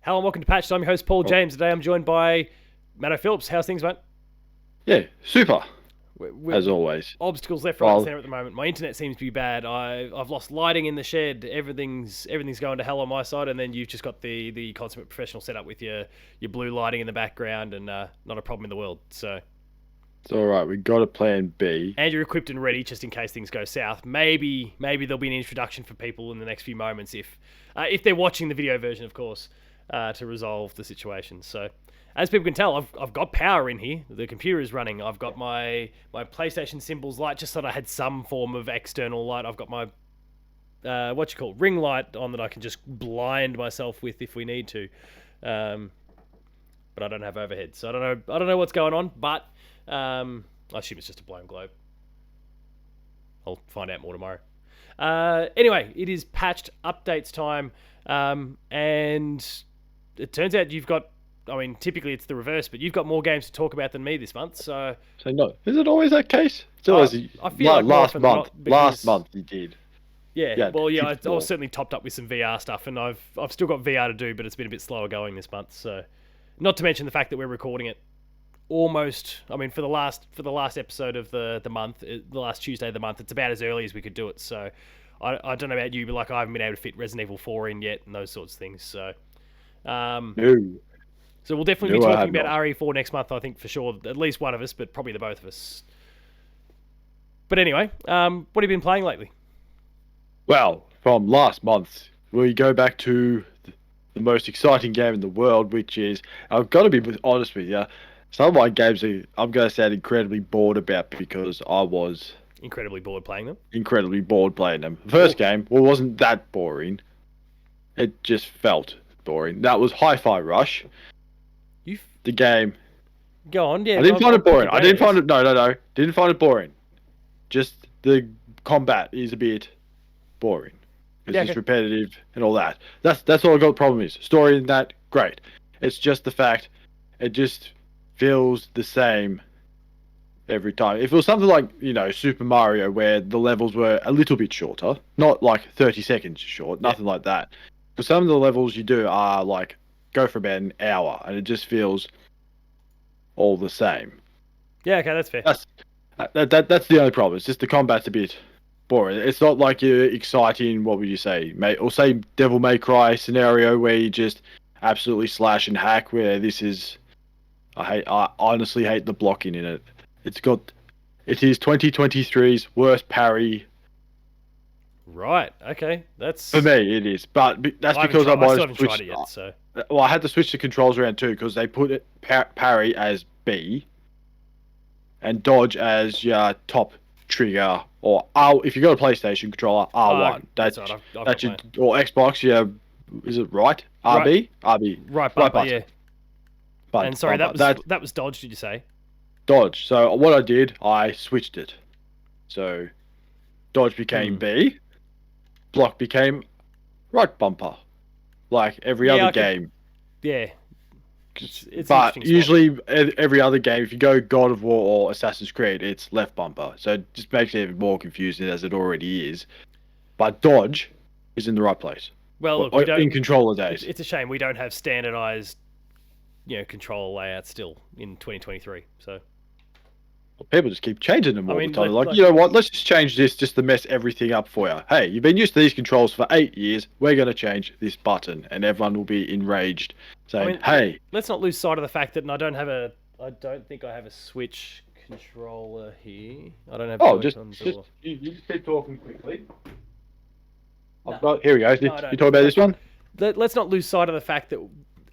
Hello and welcome to Patch. I'm your host, Paul James. Today I'm joined by Matto Phillips. How's things, mate? Yeah, super, We're as always. obstacles left, right, and centre at the moment. My internet seems to be bad. I've lost lighting in the shed. Everything's going to hell on my side, and then you've just got the consummate professional setup with your blue lighting in the background, and not a problem in the world. So, It's alright, we got a plan B. and you're equipped and ready just in case things go south. Maybe there'll be an introduction for people in the next few moments if they're watching the video version, of course, to resolve the situation. So, as people can tell, I've got power in here. The computer is running. I've got my PlayStation symbols light, just so that I had some form of external light. I've got my ring light on that I can just blind myself with if we need to. But I don't have overhead, so I don't know what's going on. But I assume it's just a blown globe. I'll find out more tomorrow. Anyway, it is patched updates time, and it turns out you've got. I mean, typically it's the reverse, but you've got more games to talk about than me this month. So no, is it always that case? It's always I feel like last month you did. Yeah, well, yeah, I was certainly topped up with some VR stuff, and I've still got VR to do, but it's been a bit slower going this month. So, not to mention the fact that we're recording it almost. I mean, for the last episode of the month, the last Tuesday of the month, it's about as early as we could do it. So, I don't know about you, but like I haven't been able to fit Resident Evil 4 in yet, and those sorts of things. So, No. So we'll definitely be talking about RE4 next month, I think, for sure. At least one of us, but probably the both of us. But anyway, what have you been playing lately? Well, from last month, we go back to the most exciting game in the world, which is, I've got to be honest with you, some of my games I'm going to sound incredibly bored about because I was incredibly bored playing them. Incredibly bored playing them. The first game, wasn't that boring. It just felt boring. That was Hi-Fi Rush. The game. Go on, yeah. I didn't find it boring. I didn't find it. No. Didn't find it boring. Just the combat is a bit boring. It's just repetitive and all that. That's all I got. The problem is story in that great. It's just the fact it just feels the same every time. If it was something like Super Mario, where the levels were a little bit shorter, not like 30 seconds short, nothing like that. But some of the levels you do are like go for about an hour, and it just feels all the same. Yeah, okay, that's fair. That's the only problem. It's just the combat's a bit boring. It's not like you're exciting. What would you say? Or say Devil May Cry scenario where you just absolutely slash and hack. Where this is, I honestly hate the blocking in it. It is 2023's worst parry. Right. Okay. That's for me. It is, but that's because I still haven't tried it yet. So. Well, I had to switch the controls around too because they put it parry as B, and dodge as your top trigger, or R. If you got a PlayStation controller, R1. That's right. That's your, or Xbox. Yeah, is it right? RB. Right bumper. Yeah. But and sorry, that was dodge. Did you say? Dodge. So what I did, I switched it. So dodge became B. Block became right bumper, like every other game. Yeah. It's but usually every other game, if you go God of War or Assassin's Creed, it's left bumper. So it just makes it even more confusing as it already is. But dodge is in the right place. Well, look, in controller days. It's a shame we don't have standardized, controller layouts still in 2023. So. People just keep changing them all the time. Like, you know what? Let's just change this just to mess everything up for you. Hey, you've been used to these controls for 8 years. We're going to change this button, and everyone will be enraged, saying, "Hey." Let's not lose sight of the fact that I don't think I have a Switch controller here. I don't have. Oh, you just keep talking quickly. Here we go. You talk about this one. Let's not lose sight of the fact that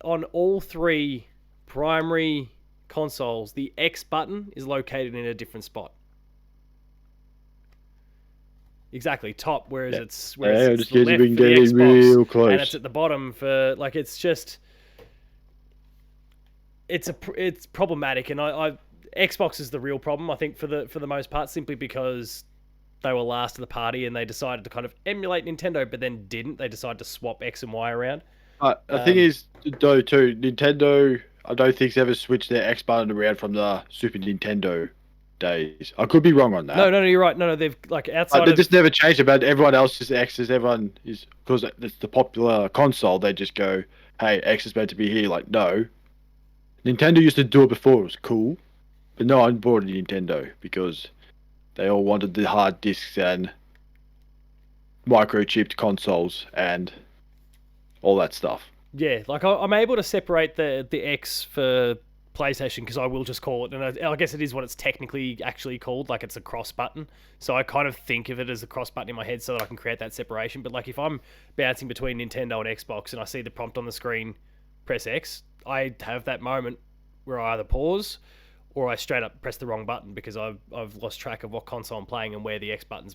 on all three primary consoles, the X button is located in a different spot. Exactly, top, whereas it's the left for the Xbox, real close. and it's at the bottom for it's problematic, and Xbox is the real problem, I think, for the most part, simply because they were last of the party and they decided to kind of emulate Nintendo, but then didn't. They decided to swap X and Y around. The thing is, though, too, Nintendo, I don't think, ever switched their X button around from the Super Nintendo days. I could be wrong on that. No, you're right. No, they've outside. They just never changed it. But everyone else is X's. Everyone is, because it's the popular console. They just go hey, X is meant to be here. Like, no. Nintendo used to do it before. It was cool. But no one bought a Nintendo because they all wanted the hard disks and microchipped consoles and all that stuff. Yeah, like I'm able to separate the X for PlayStation because I will just call it, and I guess it is what it's technically actually called, like it's a cross button. So I kind of think of it as a cross button in my head so that I can create that separation. But like if I'm bouncing between Nintendo and Xbox and I see the prompt on the screen, press X, I have that moment where I either pause or I straight up press the wrong button because I've lost track of what console I'm playing and where the X button's,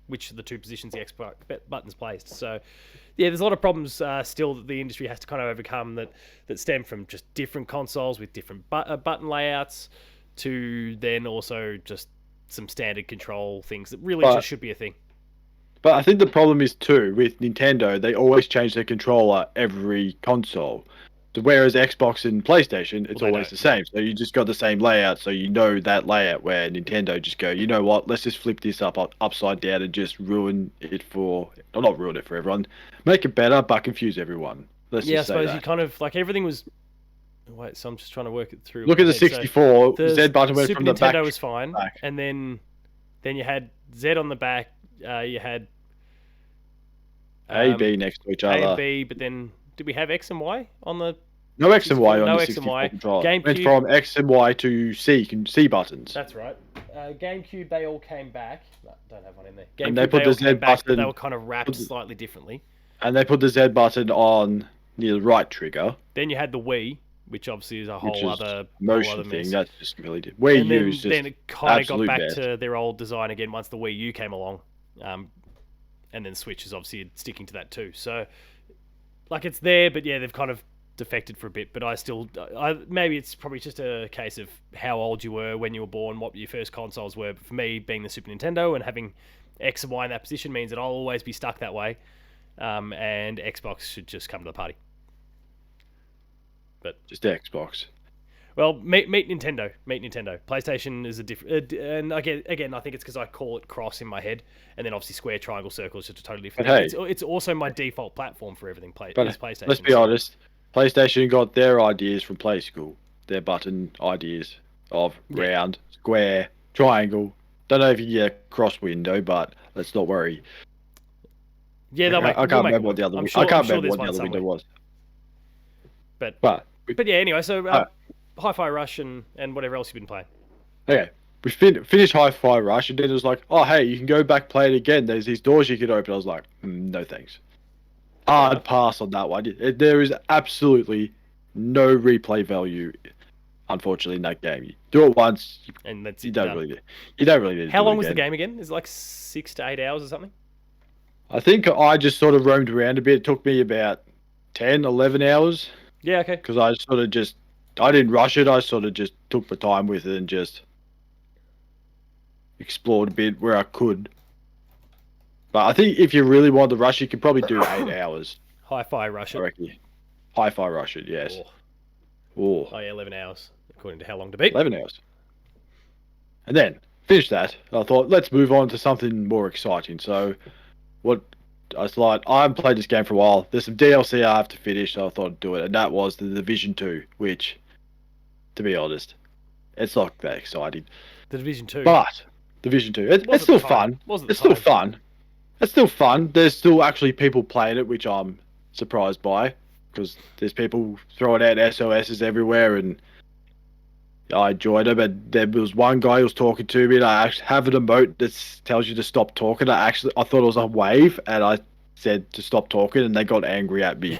which of the two positions the X button's placed. So, yeah, there's a lot of problems still that the industry has to kind of overcome that stem from just different consoles with different button layouts to then also just some standard control things that really just should be a thing. But I think the problem is too with Nintendo, they always change their controller every console. So whereas Xbox and PlayStation, it's always the same. So you just got the same layout, so you know that layout. Where Nintendo just go, you know what? Let's just flip this upside down and just ruin it for, or not ruin it for everyone, make it better but confuse everyone. Let's Yeah, I just say suppose that. you kind of like everything was. Wait, so I'm just trying to work it through. Look at the 64. So the Z button went Super from the back. Nintendo was fine, back. and then you had Z on the back. You had A, B next to each other. A and B, but then did we have X and Y on the? No X and Y on no the X and 64 Y. controller. GameCube Went from X and Y to C buttons. That's right. GameCube, they all came back. No, don't have one in there. GameCube, And they put the Z back, but button. they were kind of wrapped slightly differently. And they put the Z button on near the right trigger. Then you had the Wii, which obviously is a whole other motion thing. That's just really Wii and U is just then it kind of got back best. to their old design again once the Wii U came along, and then Switch is obviously sticking to that too. So, like it's there, but yeah, they've kind of defected for a bit. But maybe it's probably just a case of how old you were when you were born, what your first consoles were. But for me, being the Super Nintendo and having X and Y in that position means that I'll always be stuck that way, and Xbox should just come to the party. But just Xbox. Well, meet Nintendo. Meet Nintendo. PlayStation is a different, and again, I think it's because I call it cross in my head, and then obviously square, triangle, circle is just a totally different. Hey, it's also my default platform for everything. PlayStation. Let's be honest. PlayStation got their ideas from Play School. Their button ideas of round, square, triangle. Don't know if you get a cross window, but let's not worry. Yeah, I can't remember what the other. I can't remember what the other window was. But yeah. Anyway, so Hi-Fi Rush and whatever else you've been playing. Okay, we finished Hi-Fi Rush, and then it was like, oh hey, you can go back play it again. There's these doors you can open. I was like, no thanks. Hard pass on that one. There is absolutely no replay value, unfortunately, in that game. You do it once, and that's you don't really need. How long was the game again? Is it like 6 to 8 hours or something? I think I just sort of roamed around a bit. It took me about 10, 11 hours. Yeah, okay. Because I didn't rush it. I sort of just took my time with it and just explored a bit where I could. But I think if you really want to rush, you could probably do 8 hours. Hi-Fi Rush it. I reckon. Hi-Fi Rush it, yes. Oh yeah, 11 hours, according to how long to beat. 11 hours. And then, finished that. I thought, let's move on to something more exciting. So, I thought, I haven't played this game for a while. There's some DLC I have to finish, so I thought I'd do it. And that was The Division 2, which, to be honest, it's not that exciting. The Division 2? But, Division 2, it's still fun. It's still fun. It's still fun. There's still actually people playing it, which I'm surprised by. Because there's people throwing out SOSs everywhere, and I enjoyed it. But there was one guy who was talking to me, and I actually have an emote that tells you to stop talking. I thought it was a wave, and I said to stop talking, and they got angry at me.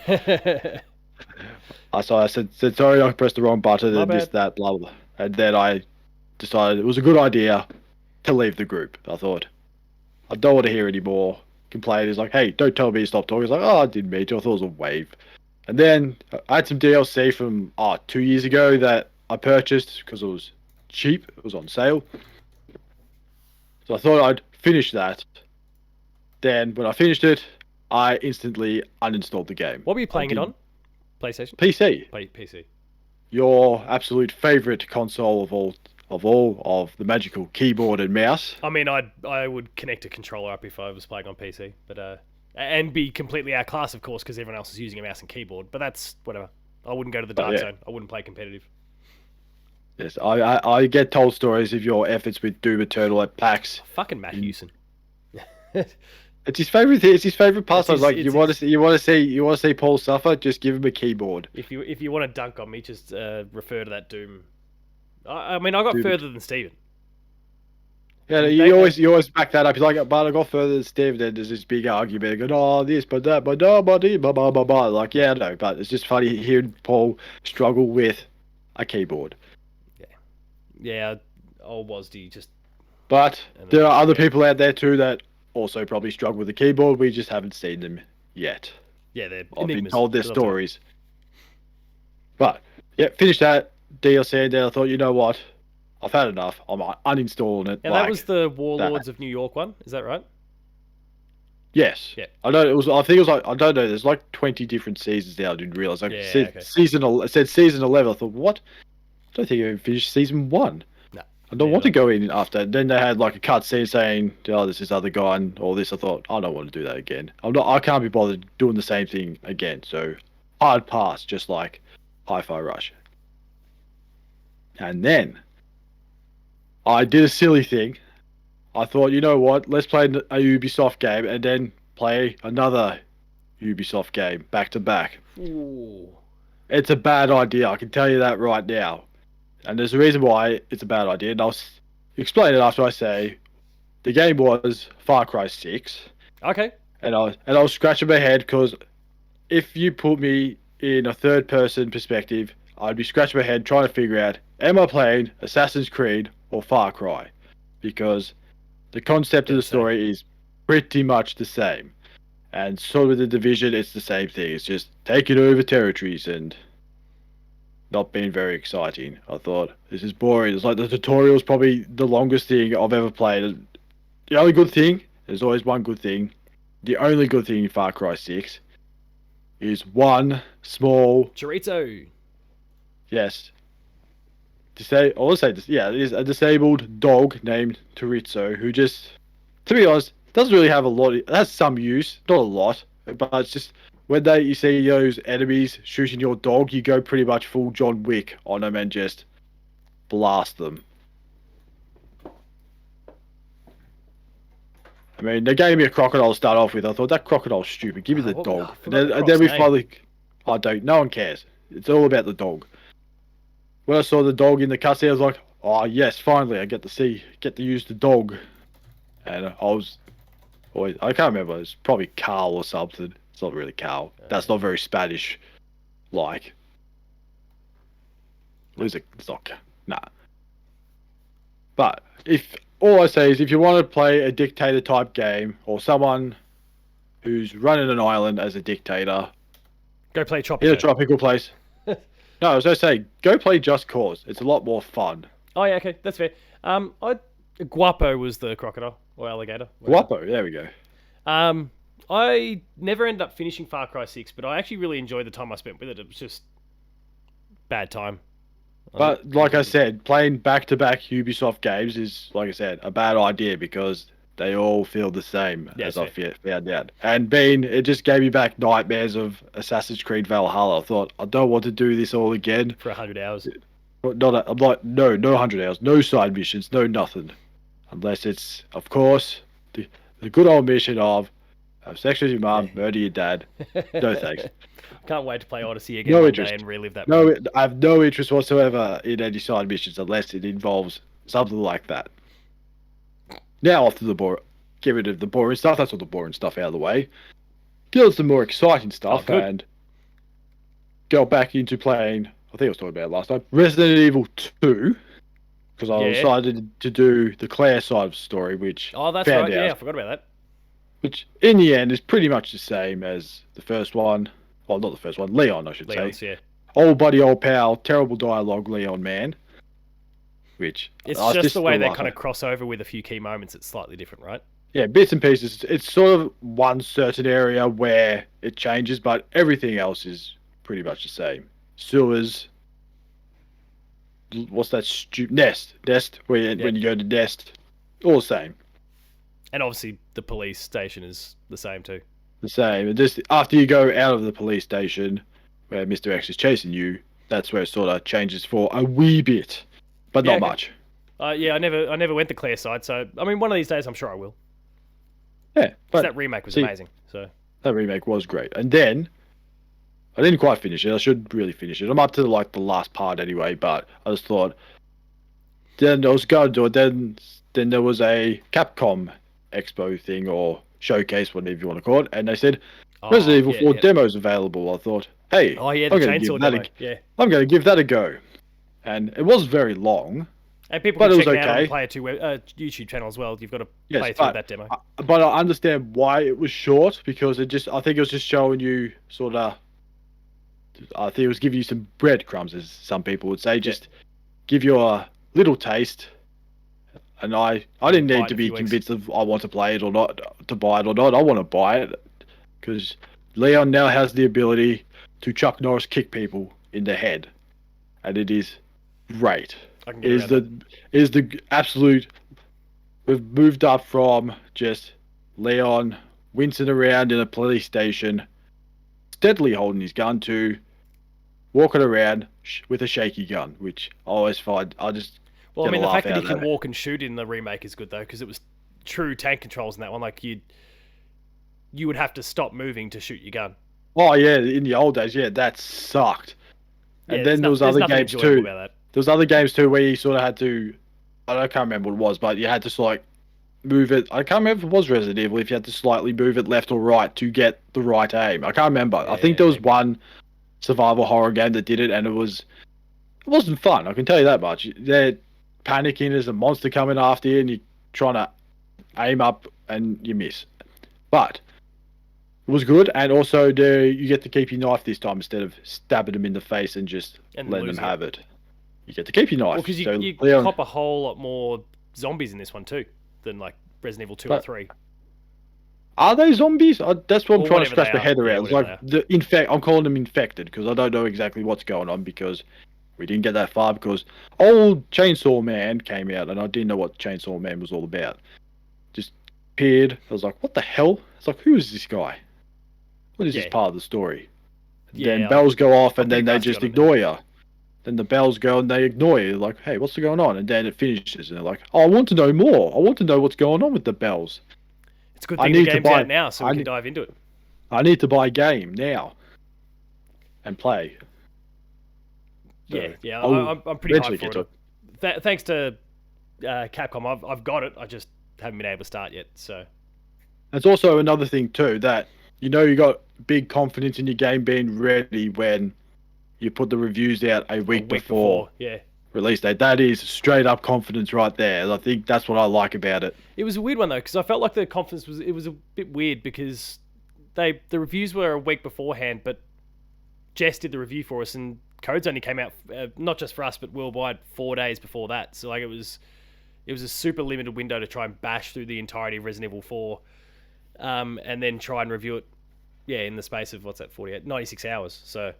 So I said sorry, I pressed the wrong button, and this, that, blah, blah. And then I decided it was a good idea to leave the group. I thought, I don't want to hear any more complaint. He's like, hey, don't tell me to stop talking. He's like, oh, I didn't mean to. I thought it was a wave. And then I had some DLC from 2 years ago that I purchased because it was cheap. It was on sale. So I thought I'd finish that. Then when I finished it, I instantly uninstalled the game. What were you playing it on? PlayStation? PC. PC. Your absolute favorite console of all of the magical keyboard and mouse. I mean, I would connect a controller up if I was playing on PC, but and be completely outclassed, of course, because everyone else is using a mouse and keyboard. But that's whatever. I wouldn't go to the dark zone. I wouldn't play competitive. Yes, I get told stories of your efforts with Doom Eternal at PAX. Fucking Matt Hewson. It's his favorite thing. It's his favorite pastime. Like it's you want to see Paul suffer. Just give him a keyboard. If you want to dunk on me, just refer to that Doom. I mean, I got Doom. further than Steven. Yeah, you always back that up. He's like, but I got further than Steve. Then there's this big argument. Going, oh, this, but that, but nobody, blah blah blah blah. Like, yeah, no, but it's just funny hearing Paul struggle with a keyboard. Yeah, old Wasdy just. But there are other people out there too that also probably struggle with the keyboard. We just haven't seen them yet. Yeah, they're I've enigmas. been told their stories. But yeah, finished that DLC, and then I thought, you know what? I've had enough. I'm uninstalling it. And that was the Warlords of New York one. Is that right? Yes. Yeah. I know it was. I think it was like, I don't know. There's like 20 different seasons now. I didn't realize. Like season. It said season 11. I thought, what? I don't think I even finished season 1. No. I don't want to go in after. Then they had like a cutscene saying, "Oh, there's this other guy and all this." I thought, I don't want to do that again. I can't be bothered doing the same thing again. So hard pass, just like Hi-Fi Rush. And then I did a silly thing. I thought, you know what? Let's play a Ubisoft game and then play another Ubisoft game back to back. Ooh. It's a bad idea. I can tell you that right now. And there's a reason why it's a bad idea, and I'll explain it after I say the game was Far Cry 6. Okay. And I was scratching my head because if you put me in a third-person perspective, I'd be scratching my head trying to figure out, am I playing Assassin's Creed or Far Cry? Because the concept of the story is pretty much the same. And so with the Division, it's the same thing. It's just taking over territories and not being very exciting. I thought, this is boring. It's like the tutorial is probably the longest thing I've ever played. The only good thing, there's always one good thing. The only good thing in Far Cry 6 is one small... Chorizo. Yes. I want to say this. Yeah, it is a disabled dog named Chorizo who just, to be honest, doesn't really have a lot. It has some use, not a lot, but it's just when you see those enemies shooting your dog, you go pretty much full John Wick on them and just blast them. I mean, they gave me a crocodile to start off with. I thought that crocodile's stupid. Give me the dog. And then we finally, no one cares. It's all about the dog. When I saw the dog in the cutscene, I was like, "Oh yes, finally, I get to use the dog." And I can't remember. It's probably Carl or something. It's not really Carl. That's not very Spanish. Like, it's not. Nah. But all I say is, if you want to play a dictator type game or someone who's running an island as a dictator, go play Tropico. In a tropical place. No, I was going to say, go play Just Cause. It's a lot more fun. Oh yeah, okay, that's fair. Guapo was the crocodile or alligator. Guapo, there we go. I never ended up finishing Far Cry 6, but I actually really enjoyed the time I spent with it. It was just bad time. But like I said, playing back-to-back Ubisoft games is, like I said, a bad idea because they all feel the same, as I found out. And it just gave me back nightmares of Assassin's Creed Valhalla. I thought, I don't want to do this all again. For 100 hours. I'm like, no 100 hours, no side missions, no nothing. Unless it's, of course, the good old mission of have sex with your mum, murder your dad. No thanks. Can't wait to play Odyssey again one day and relive that. No, I have no interest whatsoever in any side missions unless it involves something like that. Now off to get rid of the boring stuff. That's all the boring stuff out of the way. Get on some more exciting stuff and go back into playing. I think I was talking about it last time. Resident Evil 2. Because I decided to do the Claire side of the story, which that's right. Yeah, I forgot about that. Which in the end is pretty much the same as the first one. Well, not the first one. Leon, I should say. Yeah. Old buddy, old pal, terrible dialogue, Leon man. Which it's just the way they kind of cross over with a few key moments. It's slightly different, right? Yeah, bits and pieces. It's sort of one certain area where it changes, but everything else is pretty much the same. Sewers. What's that stupid nest? When you go to Nest, all the same. And obviously the police station is the same too. the same. And just after you go out of the police station, where Mr. X is chasing you, that's where it sort of changes for a wee bit, but not much. Yeah, I never went to Clearside, so I mean, one of these days, I'm sure I will. Yeah, but that remake was amazing. So that remake was great, and then I didn't quite finish it. I should really finish it. I'm up to like the last part anyway, but I just thought. Then I was going to it. Then there was a Capcom Expo thing or showcase, whatever you want to call it, and they said Resident Evil 4 demos available. I thought, hey, the chainsaw demo. I'm going to give that a go, and it was very long. And people can check it out on the Player 2 YouTube channel as well. You've got to play through that demo. But I understand why it was short, because I think it was just showing you sort of. I think it was giving you some breadcrumbs, as some people would say, just give you a little taste. And I didn't need to be convinced of I want to play it or not, to buy it or not. I want to buy it because Leon now has the ability to Chuck Norris kick people in the head, and it is great. It is the absolute. We've moved up from just Leon wincing around in a police station, steadily holding his gun, to walking around with a shaky gun, which I always find Well, I mean, the fact that he can walk and shoot in the remake is good, though, because it was true tank controls in that one. Like, you would have to stop moving to shoot your gun. Oh, yeah, in the old days, that sucked. And then there was other games, too. There was other games, too, where you sort of had to... I can't remember what it was, but you had to, like, move it... I can't remember if it was Resident Evil, if you had to slightly move it left or right to get the right aim. I can't remember. I think there was one survival horror game that did it, and it wasn't fun, I can tell you that much. They're panicking, there's a monster coming after you, and you're trying to aim up and you miss. But it was good, and also you get to keep your knife this time instead of stabbing them in the face and just letting them have it. You get to keep your knife. Well, because you cop a whole lot more zombies in this one too than like Resident Evil 2 or 3. Are they zombies? That's what I'm trying to scratch my head around. I'm calling them infected because I don't know exactly what's going on, because we didn't get that far, because old Chainsaw Man came out and I didn't know what Chainsaw Man was all about. Just appeared. I was like, what the hell? It's like, who is this guy? What is this part of the story? Then bells go off and then they just ignore you. Then the bells go and they ignore you. Like, hey, what's going on? And then it finishes and they're like, oh, I want to know more. I want to know what's going on with the bells. It's a good thing the game's out now, so we can dive into it. I need to buy a game now and play. I'm pretty hyped for it. Thanks to Capcom, I've got it. I just haven't been able to start yet. So that's also another thing too, that you got big confidence in your game being ready when you put the reviews out a week before release date. That is straight up confidence right there. I think that's what I like about it. It was a weird one though, because I felt like the confidence was a bit weird, because the reviews were a week beforehand, but Jess did the review for us, and codes only came out not just for us but worldwide 4 days before that. So like it was a super limited window to try and bash through the entirety of Resident Evil 4, and then try and review it in the space of 96 hours. So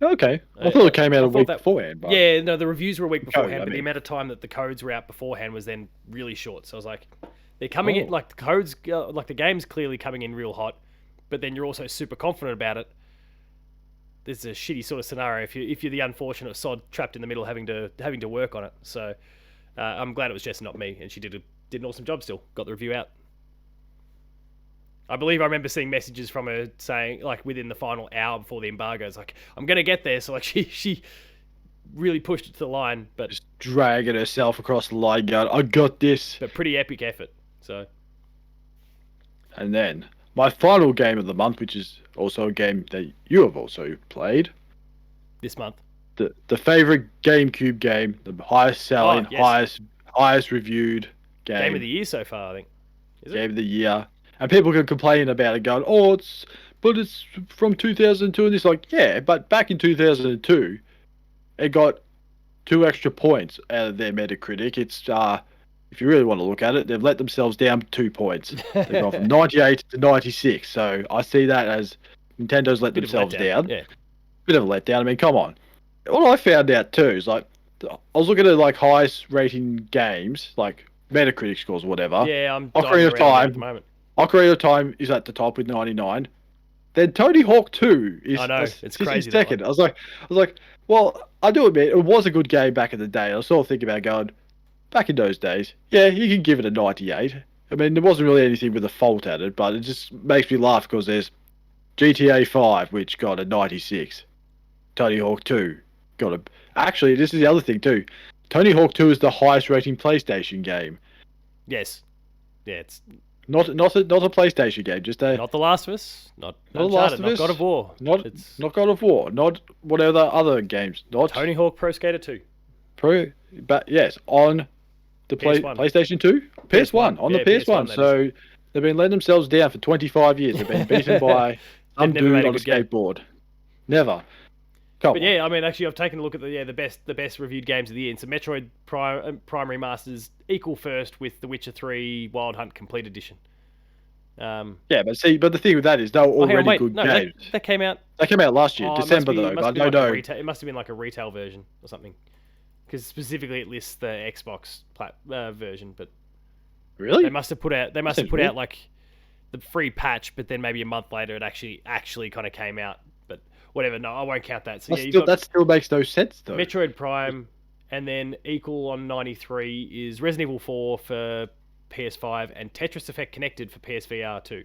okay, I thought it came out a week beforehand. But... Yeah, no, the reviews were a week beforehand, but the amount of time that the codes were out beforehand was then really short. So I was like, they're coming in, like the codes, like the game's clearly coming in real hot, but then you're also super confident about it. There's a shitty sort of scenario if you're the unfortunate sod trapped in the middle having to work on it. So I'm glad it was Jess and not me, and she did an awesome job. Still got the review out. I believe I remember seeing messages from her saying, like, within the final hour before the embargo, it's like, I'm gonna get there. So like she really pushed it to the line, but just dragging herself across the line, going, I got this. But pretty epic effort. So, and then my final game of the month, which is also a game that you have also played this month, the favorite GameCube game, the highest selling, highest reviewed game of the year so far, I think. Is it? Game of the year, and people can complain about it, going, "Oh, it's from 2002," and it's like, yeah, but back in 2002, it got 2 extra points out of their Metacritic. It's if you really want to look at it, they've let themselves down 2 points. They've gone from 98 to 96. So I see that as Nintendo's let themselves down. Yeah. Bit of a letdown. I mean, come on. What I found out too is, like, I was looking at like highest rating games, like Metacritic scores or whatever. Yeah, I'm Ocarina of Time. At the moment. Ocarina of Time is at the top with 99. Then Tony Hawk 2 is I know, it's is crazy, that second. I was like, well, I do admit it was a good game back in the day. I was sort of thinking about going back in those days. Yeah, you can give it a 98. I mean, there wasn't really anything with a fault at it, but it just makes me laugh because there's GTA 5, which got a 96. Tony Hawk 2 got a. Actually, this is the other thing too. Tony Hawk 2 is the highest rating PlayStation game. Yes. Yeah, it's Not a PlayStation game, just a not The Last of Us, not not The Last Uncharted, of not Us, God of War. not It's not God of War, not whatever other games, not Tony Hawk Pro Skater 2. Pro, but yes, on the PS1. PlayStation 2, PS1 on the Yeah, PS1. PS1, that So they've been letting themselves down for 25 years. They've been beaten by some never made dude a on a good game. skateboard. Never. Come But on. yeah, I mean, actually, I've taken a look at the best reviewed games of the year. And so Metroid Prime Remasters equal first with The Witcher 3 Wild Hunt Complete Edition. Yeah, but the thing with that is they were Oh, hang on, already wait, good no, games. that came out. They came out last year, Oh, December it though. must But be I like don't a know. retail. It must have been like a retail version or something, because specifically it lists the Xbox version. But Really? they must have put out. They must That's have put weird. out like the free patch, but then maybe a month later it actually kind of came out. But whatever. No, I won't count that. So yeah, you've got That still makes no sense though. Metroid Prime, and then equal on 93 is Resident Evil 4 for PS5 and Tetris Effect Connected for PSVR 2.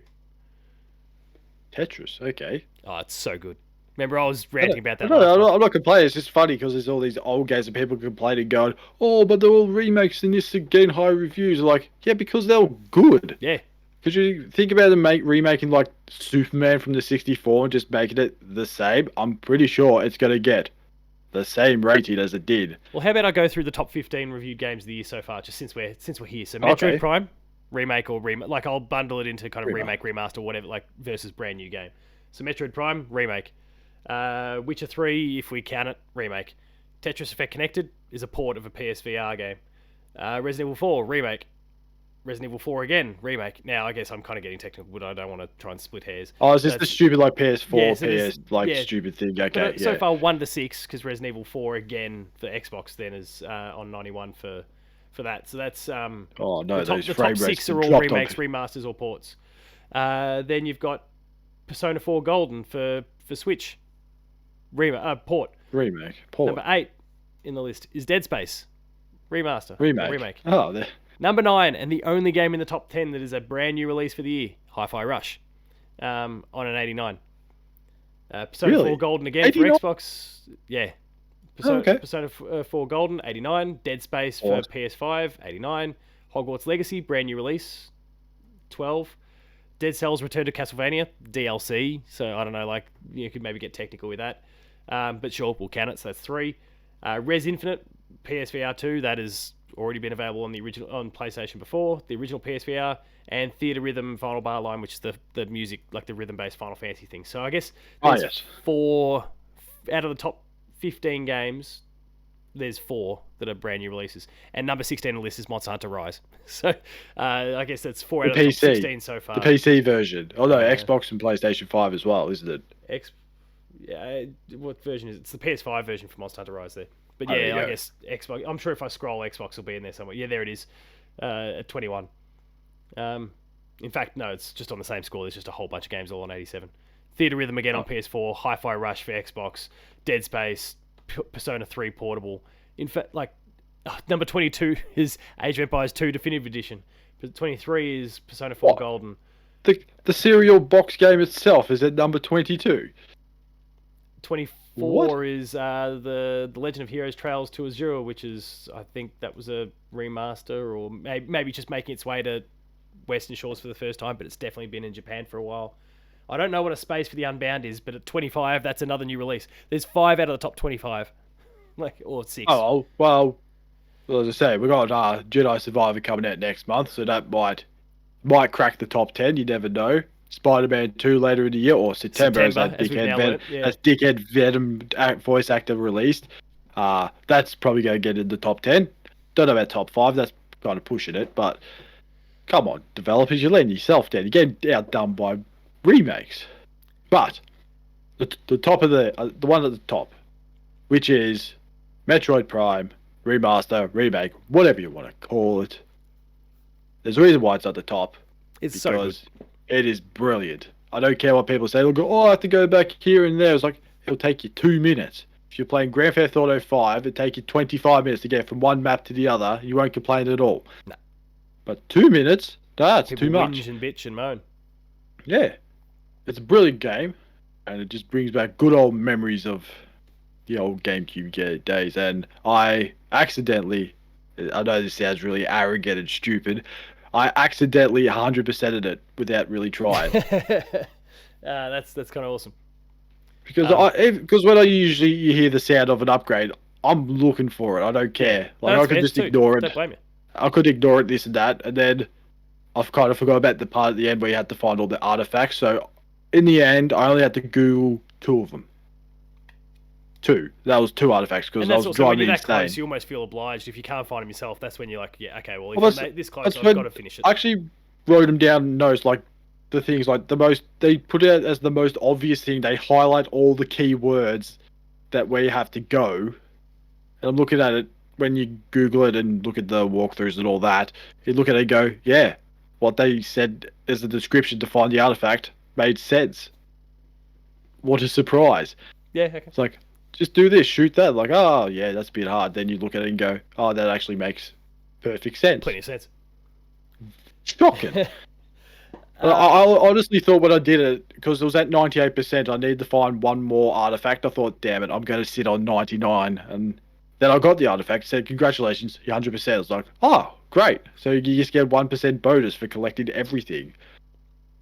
Tetris, okay. Oh, it's so good. Remember, I was ranting about that No, last month. I'm not complaining. It's just funny because there's all these old games and people complaining, going, "Oh, but they're all remakes and this again high reviews." Like, yeah, because they're good. Yeah. Because you think about them remaking like Superman from the '64 and just making it the same. I'm pretty sure it's gonna get the same rating as it did. Well, how about I go through the top 15 reviewed games of the year so far, just since we're here. So Metroid Okay. Prime, remake or remake, like I'll bundle it into kind of Remake. remake, remaster, whatever, like versus brand new game. So Metroid Prime, remake. Witcher 3, if we count it, remake. Tetris Effect Connected is a port of a PSVR game. Resident Evil 4, remake. Resident Evil 4 again, remake. Now, I guess I'm kind of getting technical, but I don't want to try and split hairs. Oh, is this So the it's- stupid like PS4, Yeah, so this- yeah. stupid thing? Okay, But so yeah. far 1 to 6, because Resident Evil 4 again for Xbox then is on 91 for that. So that's Oh no, the top, those the frame top rates 6 are all dropped remakes, on. remasters, or ports. Then you've got Persona 4 Golden for Switch, port. Remake, port, Number 8 in the list is Dead Space, remaster, remake. Oh, Number 9, and the only game in the top 10 that is a brand new release for the year, Hi-Fi Rush, on an 89. Persona Really? 4 Golden again 89? for Xbox. Yeah. Okay. Persona 4 Golden, 89. Dead Space for Awesome. PS5, 89. Hogwarts Legacy, brand new release, 12. Dead Cells Return to Castlevania, DLC. So I don't know, like, you could maybe get technical with that. But sure, we'll count it, so that's 3. Res Infinite, PSVR 2, that has already been available on the original on PlayStation before, the original PSVR, and Theater Rhythm Final Bar Line, which is the music, like the rhythm-based Final Fantasy thing. So I guess there's yes. 4 out of the top 15 games. There's 4 that are brand new releases, and number 16 on the list is Monster Hunter Rise. So I guess that's 4 out of the top 16 so far. The PC version. Oh no, Yeah. Xbox and PlayStation 5 as well, isn't it? What version is it? It's the PS5 version for Monster Hunter Rise there. But Oh, there yeah, you I go. guess Xbox. I'm sure if I scroll, Xbox will be in there somewhere. Yeah, there it is, at 21. In fact, no, it's just on the same score. There's just a whole bunch of games all on 87. Theater Rhythm again on PS4. Hi-Fi Rush for Xbox. Dead Space. Persona 3 Portable. In fact, like number 22 is Age of Empires 2 Definitive Edition. 23 is Persona 4 What? Golden. The serial box game itself is at number 22. 24 What? is the Legend of Heroes Trails to Azure, which is, I think that was a remaster, or maybe just making its way to Western Shores for the first time, but it's definitely been in Japan for a while. I don't know what a space for the Unbound is, but at 25, that's another new release. There's 5 out of the top 25, or 6. Oh well, as I say, we got Jedi Survivor coming out next month, so that might crack the top 10. You never know. Spider-Man 2 later in the year, or September, as that as we've now learnt, yeah. dickhead Venom voice actor released. That's probably going to get in the top 10. Don't know about top 5. That's kind of pushing it, but come on, developers, you're letting yourself down. You're getting outdone by remakes. But the top of the one at the top, which is Metroid Prime Remaster, remake, whatever you want to call it. There's a reason why it's at the top. It's so good. because it is brilliant. I don't care what people say. They'll go, oh, I have to go back here and there. It's like, it'll take you 2 minutes. If you're playing Grand Theft Auto 5, it'll take you 25 minutes to get from one map to the other. You won't complain at all. No. But 2 minutes, that's People too much. whinge and bitch and moan. Yeah. It's a brilliant game, and it just brings back good old memories of the old GameCube days. And I know this sounds really arrogant and stupid, I accidentally 100%ed it without really trying. That's kind of awesome. Because when you hear the sound of an upgrade, I'm looking for it. I don't care. Like, I could just ignore it. Don't blame you. I could ignore it, this and that, and then I've kind of forgot about the part at the end where you had to find all the artifacts. So in the end, I only had to Google 2 of them. 2. That was 2 artifacts because I was driving when you're insane. that close, you almost feel obliged. If you can't find them yourself, that's when you're like, yeah, okay, well, if I'm this close, I've got to finish it. I actually wrote them down in notes, like the things like they put it as the most obvious thing. They highlight all the key words that where you have to go. And I'm looking at it when you Google it and look at the walkthroughs and all that. You look at it and go, yeah, what they said as the description to find the artifact made sense. What a surprise. Yeah, okay. It's like, just do this, shoot that. Like, oh, yeah, that's a bit hard. Then you look at it and go, oh, that actually makes perfect sense. Plenty of sense. Shocking. I honestly thought when I did it, because it was at 98%, I needed to find one more artifact. I thought, damn it, I'm going to sit on 99. And then I got the artifact. It said, congratulations, you're 100%. I was like, oh, great. So you just get 1% bonus for collecting everything.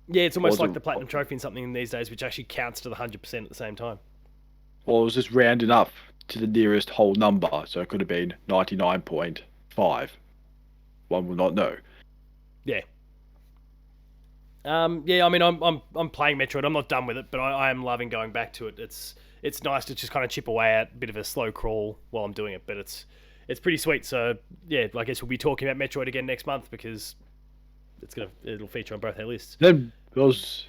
Yeah, it's almost like the Platinum Trophy in something these days, which actually counts to the 100% at the same time. Well, it was just rounding up to the nearest whole number, so it could have been 99.5. One will not know. Yeah. Yeah, I mean, I'm playing Metroid. I'm not done with it, but I am loving going back to it. It's nice to just kind of chip away at a bit of a slow crawl while I'm doing it, but it's pretty sweet. So yeah, I guess we'll be talking about Metroid again next month because it'll feature on both our lists. Then I was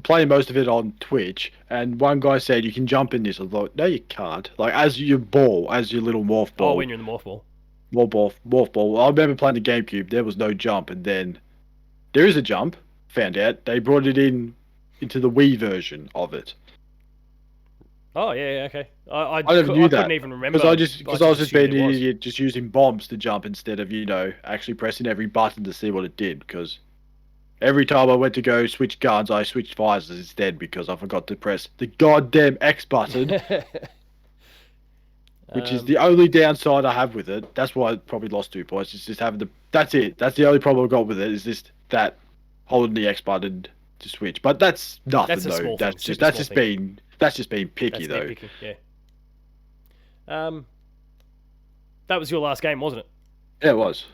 playing most of it on Twitch, and one guy said you can jump in this. I thought, no, you can't. Like as your little morph ball. Oh, when you're in the morph ball. Morph ball. I remember playing the GameCube. There was no jump, and then there is a jump. Found out they brought it into the Wii version of it. Oh yeah, okay. I never knew that. Couldn't even remember because I was just being an idiot, just using bombs to jump instead of actually pressing every button to see what it did. Because every time I went to go switch guns, I switched visors instead because I forgot to press the goddamn X button, which is the only downside I have with it. That's why I probably lost 2 points. It's just having That's it. That's the only problem I got with it. Is just that holding the X button to switch. But that's nothing though. That's just being picky though. Nitpicking, yeah. That was your last game, wasn't it? Yeah, it was.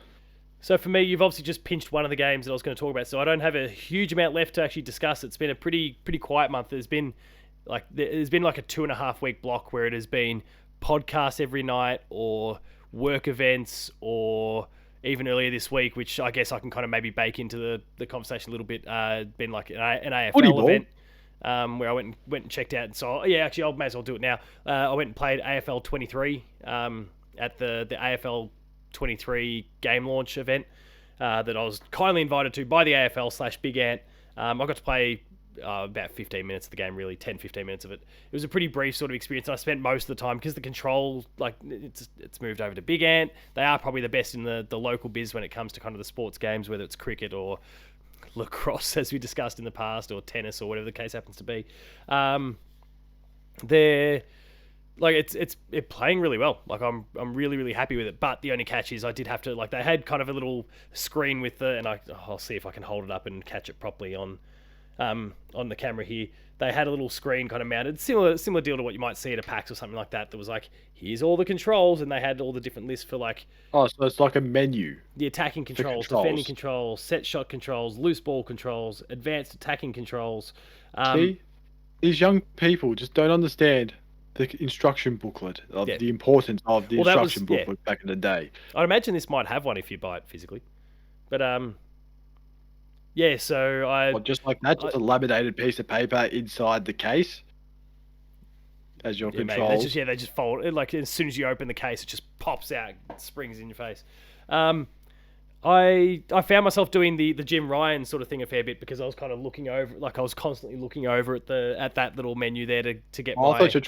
So for me, you've obviously just pinched one of the games that I was going to talk about. So I don't have a huge amount left to actually discuss. It's been a pretty quiet month. There's been like a 2.5 week block where it has been podcasts every night or work events or even earlier this week, which I guess I can kind of maybe bake into the conversation a little bit. Been like an AFL event where I went and checked out. And so yeah, actually, I may as well do it now. I went and played AFL 23 at the AFL 23 game launch event that I was kindly invited to by the AFL/Big Ant. I got to play about 15 minutes of the game, really 10-15 minutes of it. It was a pretty brief sort of experience. And I spent most of the time because the control, like it's moved over to Big Ant. They are probably the best in the local biz when it comes to kind of the sports games, whether it's cricket or lacrosse, as we discussed in the past, or tennis, or whatever the case happens to be. They're like it's playing really well. Like I'm really, really happy with it. But the only catch is I did have to, like, they had kind of a little screen with and I'll see if I can hold it up and catch it properly on the camera here. They had a little screen kind of mounted, similar deal to what you might see at a PAX or something like that. That was like, here's all the controls, and they had all the different lists for like. Oh, so it's like a menu. The attacking controls, defending controls, set shot controls, loose ball controls, advanced attacking controls. See, these young people just don't understand the instruction booklet of the importance of the instruction booklet back in the day. I'd imagine this might have one if you buy it physically, but yeah, so just like that, just a laminated piece of paper inside the case as your controls. Maybe. They just fold it. Like as soon as you open the case, it just pops out, springs in your face. I I found myself doing the Jim Ryan sort of thing a fair bit because I was kind of looking over, like I was constantly looking over at that little menu there to get I my. thought you're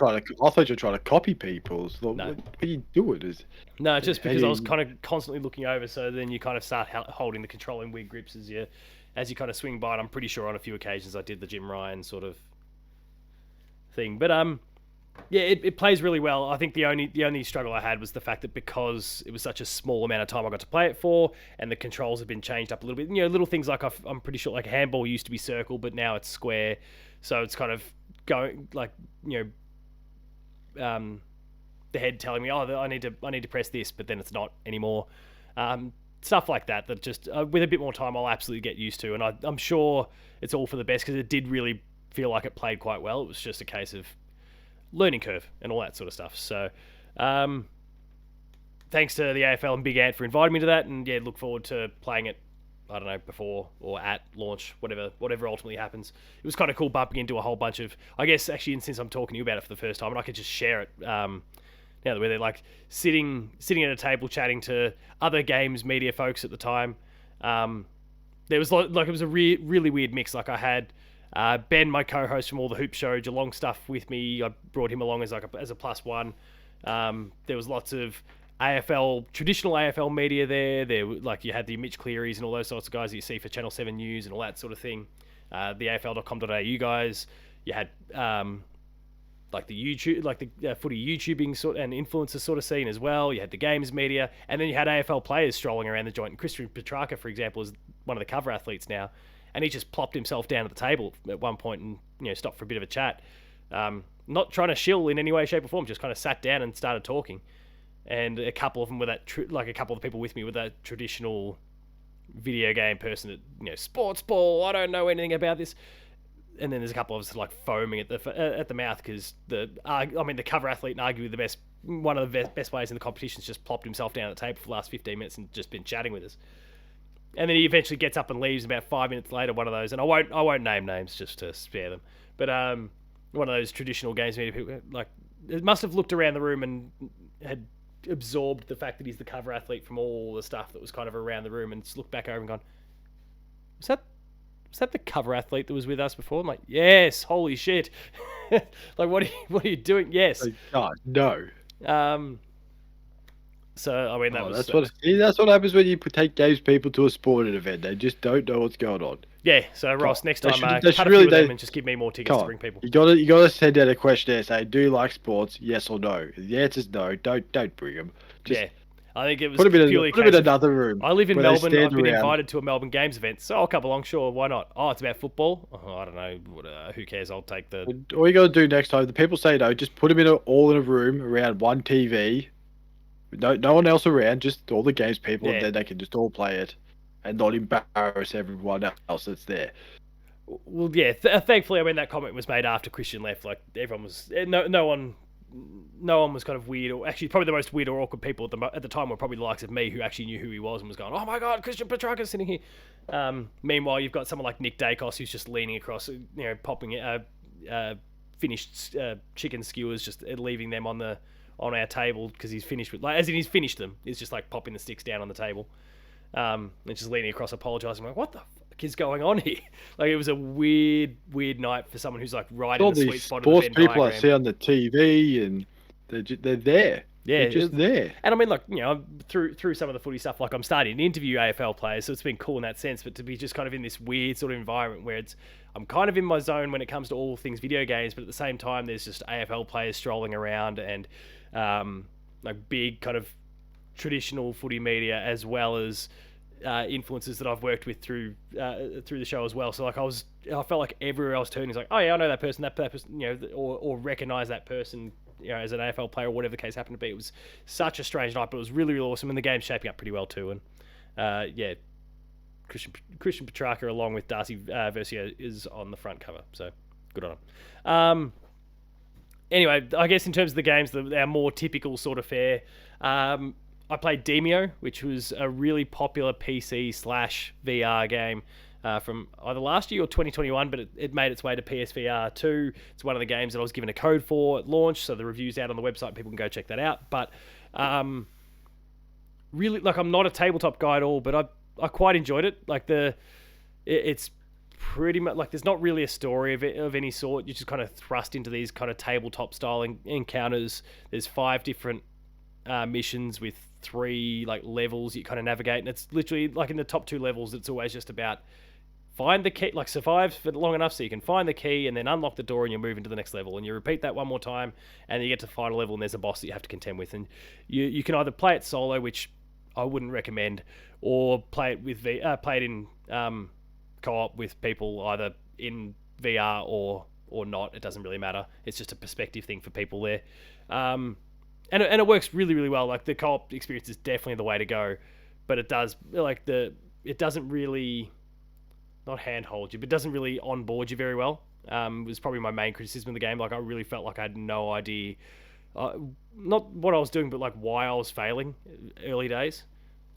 trying to copy people's. No. What are you doing? No, just because I was kind of constantly looking over, so then you kind of start holding the control in weird grips as you kind of swing by. And I'm pretty sure on a few occasions I did the Jim Ryan sort of thing, but yeah, it plays really well. I think the only struggle I had was the fact that because it was such a small amount of time I got to play it for, and the controls have been changed up a little bit. You know, little things like I'm pretty sure like handball used to be circle, but now it's square. So it's kind of going like, you know, the head telling me, oh, I need to press this, but then it's not anymore. Stuff like that just with a bit more time I'll absolutely get used to, and I'm sure it's all for the best because it did really feel like it played quite well. It was just a case of learning curve and all that sort of stuff. So thanks to the AFL and Big Ant for inviting me to that, and yeah, look forward to playing it, I don't know, before or at launch, whatever ultimately happens. It was kind of cool bumping into a whole bunch of, I guess actually, and since I'm talking to you about it for the first time, and I could just share it now that we're there, like sitting at a table chatting to other games media folks at the time. There was like it was a really weird mix. Like I had Ben, my co-host from All the Hoop Show, Geelong stuff with me. I brought him along as a plus one. There was lots of traditional AFL media there. Like you had the Mitch Clearys and all those sorts of guys that you see for Channel 7 News and all that sort of thing. The AFL.com.au guys. You had like the YouTube, like the footy YouTubing sort and influencer sort of scene as well. You had the games media, and then you had AFL players strolling around the joint. And Christian Petrarca, for example, is one of the cover athletes now. And he just plopped himself down at the table at one point and stopped for a bit of a chat. Not trying to shill in any way, shape, or form. Just kind of sat down and started talking. And a couple of them were a couple of the people with me were that traditional video game person that sports ball. I don't know anything about this. And then there's a couple of us like foaming at the mouth because the cover athlete and arguably one of the best players in the competition's just plopped himself down at the table for the last 15 minutes and just been chatting with us. And then he eventually gets up and leaves. About 5 minutes later, one of those, and I won't name names just to spare them, but one of those traditional games media people, like, it must have looked around the room and had absorbed the fact that he's the cover athlete from all the stuff that was kind of around the room, and just looked back over and gone, was that the cover athlete that was with us before? I'm like, yes, holy shit. Like, what are you doing? Yes. God, no. So I mean, that's what happens when you take games people to a sporting event. They just don't know what's going on. Yeah. So Ross, next time, cut a few of them and just give me more tickets to bring people. You gotta send out a questionnaire saying, do you like sports? Yes or no. If the answer's no, don't bring them. Yeah. I think it was put them in another room. I live in Melbourne. I've been invited to a Melbourne Games event, so I'll come along. Sure, why not? Oh, it's about football. Oh, I don't know. Who cares? I'll take the. All you gotta do next time, the people say no, just put them all in a room around one TV. No one else around, just all the games people, and then they can just all play it and not embarrass everyone else that's there. Well, yeah. Thankfully, I mean, that comment was made after Christian left. Like, everyone was no one was kind of weird, or actually probably the most weird or awkward people at the time were probably the likes of me, who actually knew who he was and was going, "Oh my god, Christian Petrarca's sitting here." Meanwhile, you've got someone like Nick Dacos who's just leaning across, popping finished chicken skewers, just leaving them on our table because he's finished with, like, as in he's finished them. He's just like popping the sticks down on the table, and just leaning across, apologising, like, what the fuck is going on here? Like, it was a weird night for someone who's like right in the sweet spot of the Venn diagram. All these sports people I see on the TV, and they're there. Yeah, they're just there. And I mean, like, through some of the footy stuff, like, I'm starting to interview AFL players, so it's been cool in that sense. But to be just kind of in this weird sort of environment where I'm kind of in my zone when it comes to all things video games, but at the same time, there's just AFL players strolling around and like big kind of traditional footy media, as well as influencers that I've worked with through the show as well. So like I felt like everywhere I was turning is like, oh yeah, I know that person, or recognize that person, as an AFL player or whatever the case happened to be. It was such a strange night, but it was really, really awesome, and the game's shaping up pretty well too. And yeah, Christian Petrarca along with Darcy Versio is on the front cover, so good on him. Anyway, I guess in terms of the games, our more typical sort of fare, I played Damo, which was a really popular PC/VR game from either last year or 2021, but it made its way to PSVR 2. It's one of the games that I was given a code for at launch, so the review's out on the website. People can go check that out. But really, like, I'm not a tabletop guy at all, but I quite enjoyed it. Like it's pretty much like there's not really a story of any sort. You're just kind of thrust into these kind of tabletop style encounters. There's 5 different missions with 3 like levels you kind of navigate, and it's literally like in the top 2 levels, it's always just about find the key, like survive for long enough so you can find the key and then unlock the door and you move into the next level, and you repeat that one more time and you get to the final level and there's a boss that you have to contend with, and you can either play it solo, which I wouldn't recommend, or play it with play it in co-op with people, either in VR or not. It doesn't really matter. It's just a perspective thing for people there, and it works really really well. Like the co-op experience is definitely the way to go, but it doesn't really, not handhold you, but doesn't really onboard you very well. Was probably my main criticism of the game. Like I really felt like I had no idea, not what I was doing, but like why I was failing early days.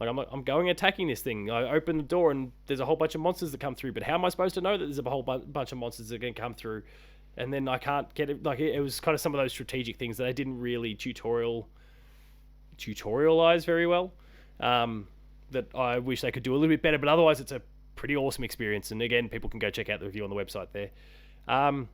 Like I'm going attacking this thing. I open the door and there's a whole bunch of monsters that come through. But how am I supposed to know that there's a whole bunch of monsters that are going to come through? And then I can't get it. Like it was kind of some of those strategic things that I didn't really tutorialize very well. That I wish they could do a little bit better. But otherwise, it's a pretty awesome experience. And again, people can go check out the review on the website there. And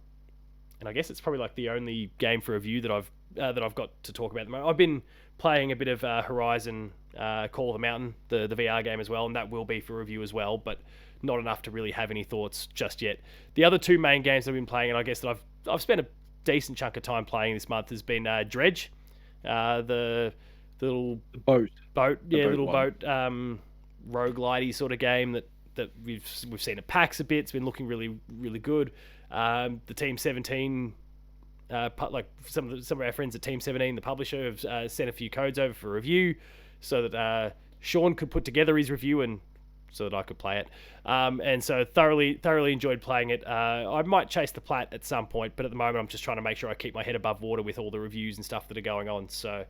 I guess it's probably like the only game for review that I've got to talk about at the moment. I've been playing a bit of Horizon Call of the Mountain, the VR game as well, and that will be for review as well, but not enough to really have any thoughts just yet. The other 2 main games I've been playing, and I guess that I've spent a decent chunk of time playing this month, has been Dredge, the little boat, little boat roguelite sort of game that we've seen at PAX a bit. It's been looking really really good. The Team 17, like some of our friends at Team 17, the publisher, have sent a few codes over for review, so that Sean could put together his review and so that I could play it. And so thoroughly enjoyed playing it. I might chase the plat at some point, but at the moment I'm just trying to make sure I keep my head above water with all the reviews and stuff that are going on. So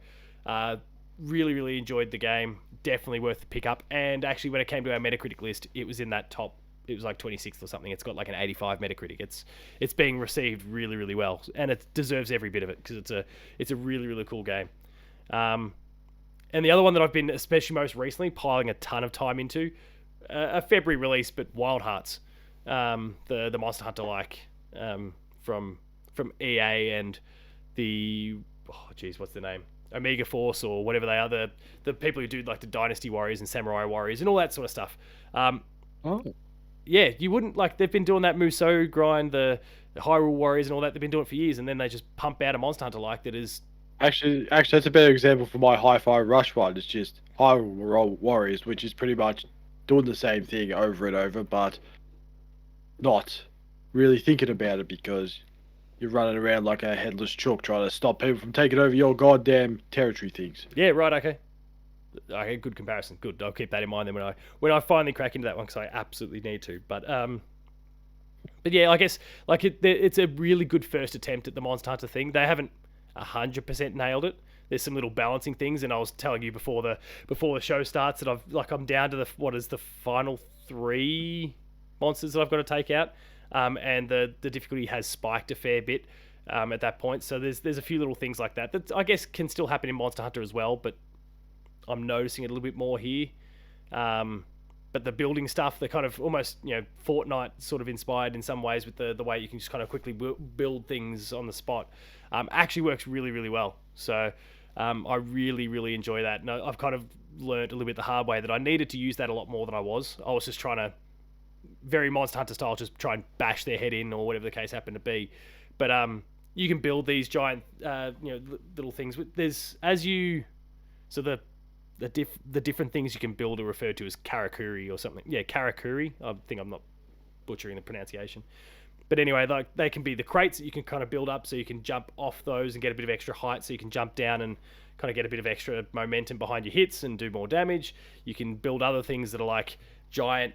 really really enjoyed the game. Definitely worth the pick up. And actually, when it came to our Metacritic list, it was in that top. It was like 26th or something. It's got like an 85 Metacritic. It's being received really really well, and it deserves every bit of it because it's a really really cool game. And the other one that I've been, especially most recently, piling a ton of time into, a February release, but Wild Hearts, the Monster Hunter like from EA and the what's the name? Omega Force or whatever they are, the people who do like the Dynasty Warriors and Samurai Warriors and all that sort of stuff. Yeah, you wouldn't like, they've been doing that Musou grind, the Hyrule Warriors and all that. They've been doing it for years, and then they just pump out a Monster Hunter like that is. Actually, that's a better example for my Hi-Fi Rush one. It's just Hyrule Warriors, which is pretty much doing the same thing over and over, but not really thinking about it because you're running around like a headless chook trying to stop people from taking over your goddamn territory things. Yeah, right. Okay, good comparison. Good. I'll keep that in mind then when I finally crack into that one, because I absolutely need to. But yeah, I guess like it's a really good first attempt at the Monster Hunter thing. They haven't 100% nailed it. There's some little balancing things, and I was telling you before the show starts that I'm down to the final 3 monsters that I've got to take out, and the difficulty has spiked a fair bit at that point. So there's a few little things like that I guess can still happen in Monster Hunter as well, but I'm noticing it a little bit more here. But the building stuff, they're kind of almost Fortnite sort of inspired in some ways with the way you can just kind of quickly build things on the spot. Actually works really really well. So I really really enjoy that. And I've kind of learned a little bit the hard way that I needed to use that a lot more than I was. I was just trying to, very Monster Hunter style, just try and bash their head in or whatever the case happened to be. But you can build these giant little things. The different things you can build are referred to as karakuri or something. Yeah, karakuri. I think I'm not butchering the pronunciation. But anyway, like they can be the crates that you can kind of build up so you can jump off those and get a bit of extra height, so you can jump down and kind of get a bit of extra momentum behind your hits and do more damage. You can build other things that are like giant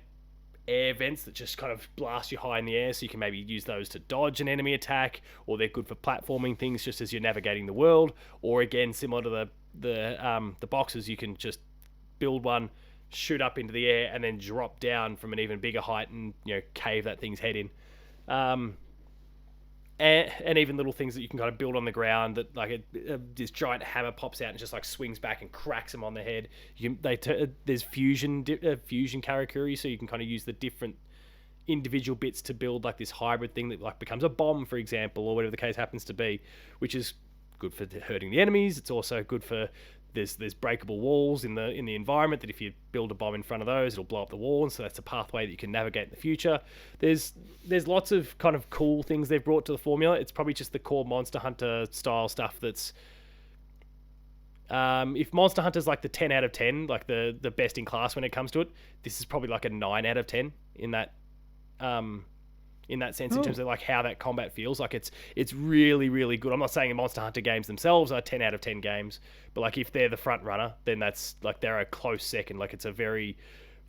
air vents that just kind of blast you high in the air, so you can maybe use those to dodge an enemy attack, or they're good for platforming things just as you're navigating the world. Or again, similar to the boxes, you can just build one, shoot up into the air, and then drop down from an even bigger height and cave that thing's head in. And and even little things that you can kind of build on the ground that like this giant hammer pops out and just like swings back and cracks them on the head. There's fusion karakuri, so you can kind of use the different individual bits to build like this hybrid thing that like becomes a bomb, for example, or whatever the case happens to be, which is good for hurting the enemies. It's also good for there's breakable walls in the environment that if you build a bomb in front of those, it'll blow up the wall, and so that's a pathway that you can navigate in the future. There's lots of kind of cool things they've brought to the formula. It's probably just the core Monster Hunter style stuff that's if Monster Hunter's like the 10 out of 10, like the best in class when it comes to it, this is probably like a 9 out of 10 in that sense, in terms of like how that combat feels. Like it's really, really good. I'm not saying the Monster Hunter games themselves are 10 out of 10 games, but like if they're the front runner, then that's like they're a close second. Like it's a very,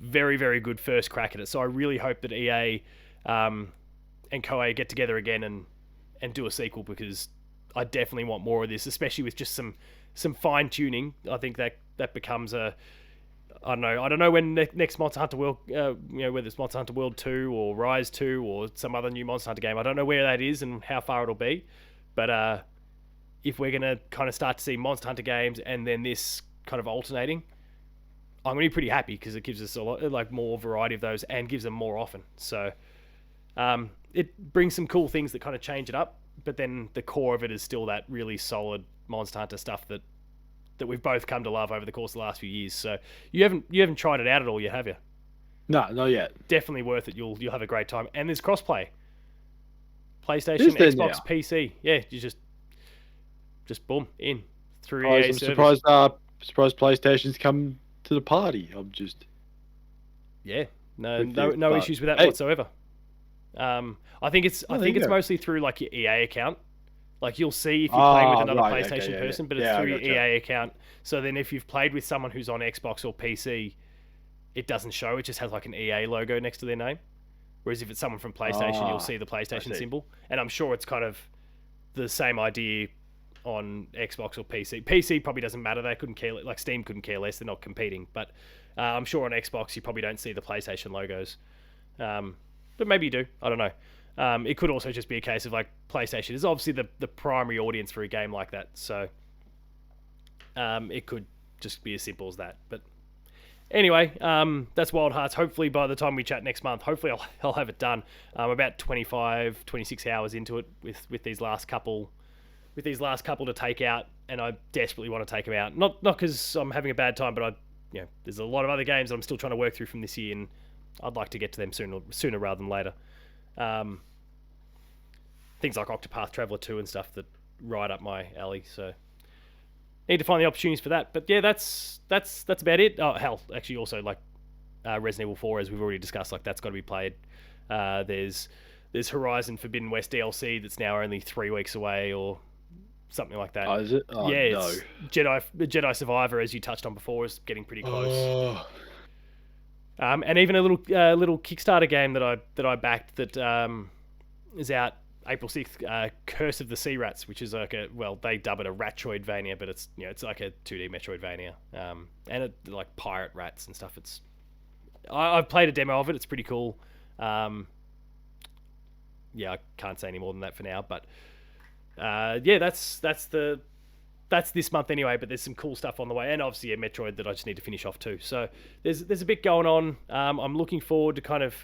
very, very good first crack at it. So I really hope that EA and Koei get together again and do a sequel, because I definitely want more of this, especially with just some fine tuning. I think that becomes a I don't know when next Monster Hunter World, whether it's Monster Hunter World 2 or Rise 2 or some other new Monster Hunter game. I don't know where that is and how far it'll be. But if we're going to kind of start to see Monster Hunter games and then this kind of alternating, I'm going to be pretty happy, because it gives us a lot, like more variety of those and gives them more often. So it brings some cool things that kind of change it up, but then the core of it is still that really solid Monster Hunter stuff that we've both come to love over the course of the last few years. So you haven't tried it out at all yet, have you? No, not yet. Definitely worth it. You'll have a great time. And there's crossplay. PlayStation, Xbox, PC. Yeah, you just boom in through EA I'm service. surprised PlayStation's come to the party. I'm just no issues with that whatsoever. I think it's mostly through like your EA account. Like you'll see if you're playing with another PlayStation person, but it's through your EA account. So then if you've played with someone who's on Xbox or PC, it doesn't show. It just has like an EA logo next to their name. Whereas if it's someone from PlayStation, you'll see the PlayStation symbol. And I'm sure it's kind of the same idea on Xbox or PC. PC probably doesn't matter. They couldn't care. Like Steam couldn't care less. They're not competing. But I'm sure on Xbox you probably don't see the PlayStation logos. But maybe you do. I don't know. It could also just be a case of like PlayStation is obviously the primary audience for a game like that, so it could just be as simple as that. But anyway, that's Wild Hearts. Hopefully by the time we chat next month, hopefully I'll have it done. I'm about 25, 26 hours into it with these last couple to take out, and I desperately want to take them out. Not because I'm having a bad time, but there's a lot of other games that I'm still trying to work through from this year, and I'd like to get to them sooner rather than later. Things like Octopath Traveler 2 and stuff that right up my alley, so need to find the opportunities for that. But yeah, that's about it. Oh hell, actually also like Resident Evil 4, as we've already discussed, like that's got to be played. There's Horizon Forbidden West DLC that's now only 3 weeks away or something like that. Oh, is it? Oh, yeah, no. it's Jedi Survivor, as you touched on before, is getting pretty close. Oh. And even a little Kickstarter game that I backed that is out April 6th, Curse of the Sea Rats, which is like they dub it a Ratroidvania, but it's it's like a 2D Metroidvania, and it like pirate rats and stuff. I've played a demo of it. It's pretty cool. I can't say any more than that for now, but that's this month anyway, but there's some cool stuff on the way, and obviously Metroid that I just need to finish off too. So there's a bit going on. I'm looking forward to kind of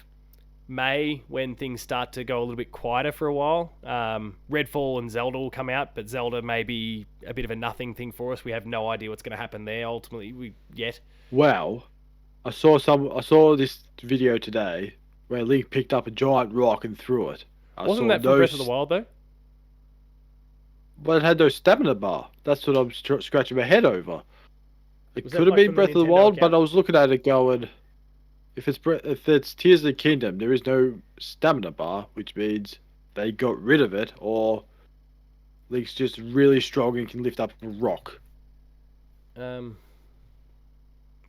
May, when things start to go a little bit quieter for a while. Redfall and Zelda will come out, but Zelda may be a bit of a nothing thing for us. We have no idea what's going to happen there ultimately yet. Well, I saw this video today where Link picked up a giant rock and threw it. Wasn't that from Breath of the Wild though? But it had no stamina bar. That's what I'm scratching my head over. It Was could that have like been from the Breath of the Nintendo Wild, account? but I was looking at it going, if it's Tears of the Kingdom, there is no stamina bar, which means they got rid of it, or Link's just really strong and can lift up a rock.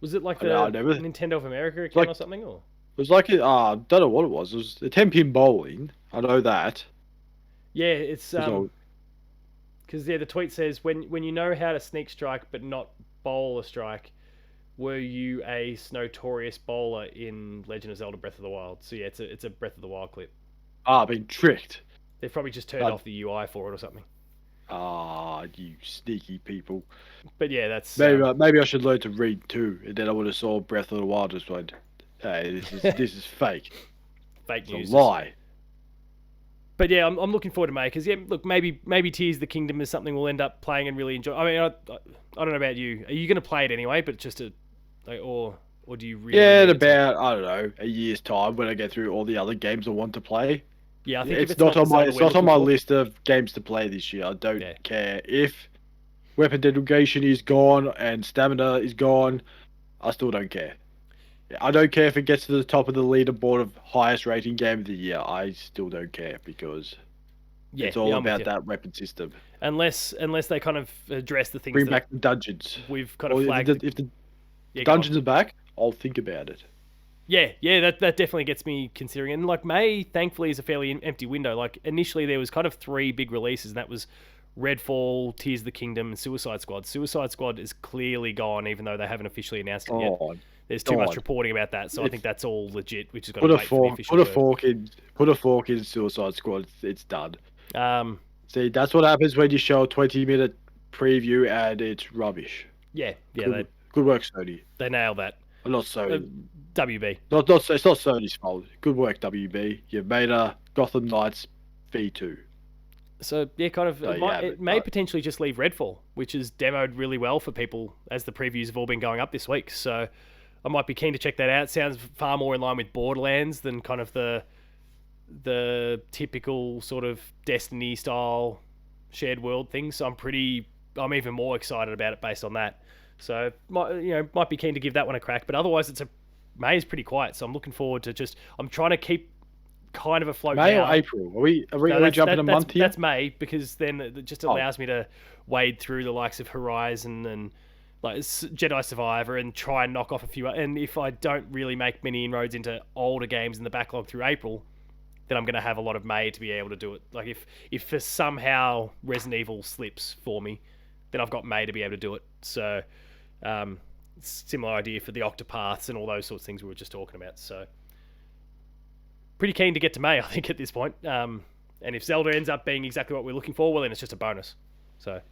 Was it like the Nintendo of America account or something? Or? It was like I don't know what it was. It was a 10-pin bowling. I know that. Yeah, it's because the tweet says when you know how to sneak strike but not bowl a strike, were you a notorious bowler in Legend of Zelda Breath of the Wild? So yeah, it's a Breath of the Wild clip. Being tricked. They've probably just turned off the UI for it or something. Ah, you sneaky people. But yeah, that's Maybe I should learn to read too, and then I would have saw Breath of the Wild just went, hey, this is fake. fake It's news. a lie. But yeah, I'm looking forward to May because look, maybe Tears of the Kingdom is something we'll end up playing and really enjoy. I mean, I don't know about you. Are you going to play it anyway? But just to or do you really? Yeah, in about I don't know a year's time when I get through all the other games I want to play. Yeah, I think it's not on my list of games to play this year. I don't care if weapon degradation is gone and stamina is gone. I still don't care. I don't care if it gets to the top of the leaderboard of highest rating game of the year. I still don't care because it's all about that weapon system. Unless they kind of address the things. Bring back the dungeons. We've kind of flagged. If the dungeons are back, I'll think about it. Yeah, that definitely gets me considering. And like May, thankfully, is a fairly empty window. Like initially, there was kind of 3 big releases, and that was Redfall, Tears of the Kingdom, and Suicide Squad. Suicide Squad is clearly gone, even though they haven't officially announced it yet. There's too much reporting about that, so I think that's all legit. Which is going to wait for the official put a fork in Suicide Squad. It's done. See, that's what happens when you show a 20-minute preview and it's rubbish. Yeah. Good work, Sony. They nailed that. Not Sony. WB. It's not Sony's fault. Good work, WB. You've made a Gotham Knights V2. So yeah, kind of. It may potentially just leave Redfall, which is demoed really well for people as the previews have all been going up this week. So I might be keen to check that out. Sounds far more in line with Borderlands than kind of the typical sort of Destiny style shared world thing. So I'm even more excited about it based on that. So might be keen to give that one a crack. But otherwise, May is pretty quiet. So I'm looking forward to I'm trying to keep kind of afloat. May or April? Are we jumping a month here? That's May because then it just allows me to wade through the likes of Horizon and like Jedi Survivor and try and knock off a few. And if I don't really make many inroads into older games in the backlog through April, then I'm going to have a lot of May to be able to do it. Like if for somehow Resident Evil slips for me, then I've got May to be able to do it. So similar idea for the Octopaths and all those sorts of things we were just talking about. So pretty keen to get to May, I think, at this point. And if Zelda ends up being exactly what we're looking for, well, then it's just a bonus. So,